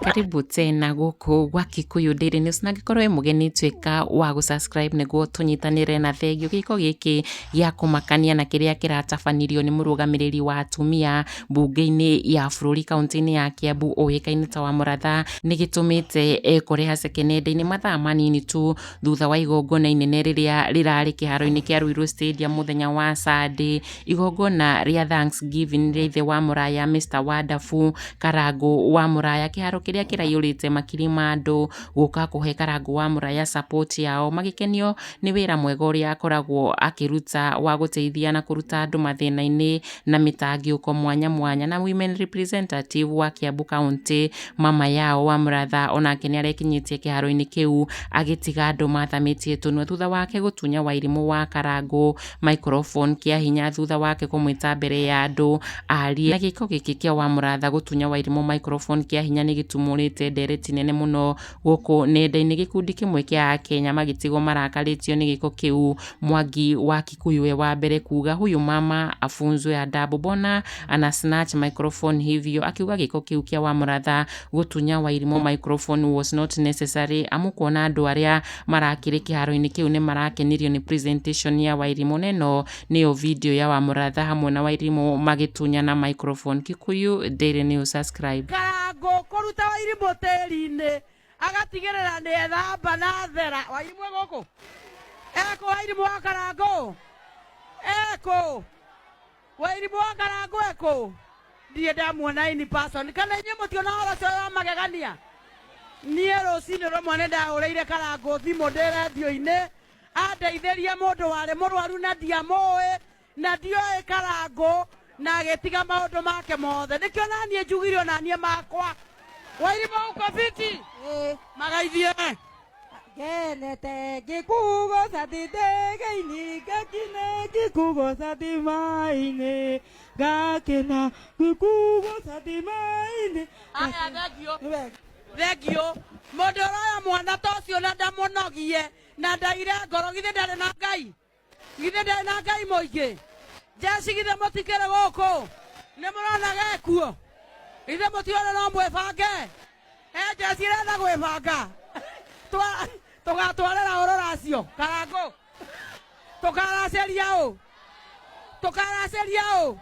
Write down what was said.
Karibu tena guku gwa Kikuyu Daily News na gikorwo mugeni twika wa gusubscribe niguo tunyitanire na thegio giko giki gya kumakania na kiria kiratabanirio ni murugamiriri wa atumia bunge-ini ya bururi kaunti-ini ya Kiambu uikaine ta wa Muratha ni gitumite kureha sekenende-ini mathaa manini tu thutha wa igongona inene riria rirari kiharo-ini kia Ruiru Stadium muthenya wa Sunday. Igongona ria Thanksgiving ria ithe wa Muraya Mr Wonderful Karangu wa Muraya kiharo kiria kirayurite makiri ma andu guka kuhe Karangu wa Muraya support yao magikenio ni wira mwega uria akoragwo akiruta wa guteithia na kuruta andu mathina-ini na mitagiuko mwanya mwanya. Na women representative wa Kiambu County mama yao wa Muratha onake ni arekinyitie kiharo-ini kiu agitiga andu mathamitie tunwe thutha wake gutunya Wairimu wa Karangu microphone kia hinya thutha wake kumwita mbere ya andu arie. Na giko giki kia wa Muratha gutunya Wairimu microphone kia hinya ni gitumurite ndereti nene muno guku nenda-ini. Gikundi kimwe kia Kenya magitigo marakaritio ni giko kiu. Mwangi wa Kikuyu we wa mbere kuga huyu mama afunzwe adabu, bona ana snatch microphone hivyo, akiuga giko kiu kia wa Muratha gutunya Wairimu microphone was not necessary, amukuona andu aria marakiri kiharo-ini kiu ni marakenirio ni presentation ya Wairimu. Neno niyo video ya wa Muratha hamwe na Wairimu magitunya na microphone. Kikuyu Daily News, subscribe. Karangu kuruta Wairimu teri-ini agatigirira ni ethamba na thera. Wairimu guku eko Wairimu wa Karangu eko Wairimu wa Karangu eko ndiye ndamuona in person kana inye mutiona oroco ya magegania. Nie rucini rumwe ni ndahureire Karangu thimu ndi radio-ini andeithirie mundu wari murwaru na ndiamui na ndioi Karangu na agitiga maundu make mothe nikio nanie njugire onanie makwa. Wairimu uko fiti magaithie Genete gikugo satitegeini gakine gikugo satimaine gakena gikugo satimaine. Aya thegio mundu uraya mwana ta ucio na ndamunogie na ndaire ngoro githe ndari na Ngai, githe ndari na Ngai muingi jeci githe mutikire guku ni murona gekuo githe mutiona no mwebange jeci irenda gwibanga tugatwarira uroracio Karangu tukaraceria u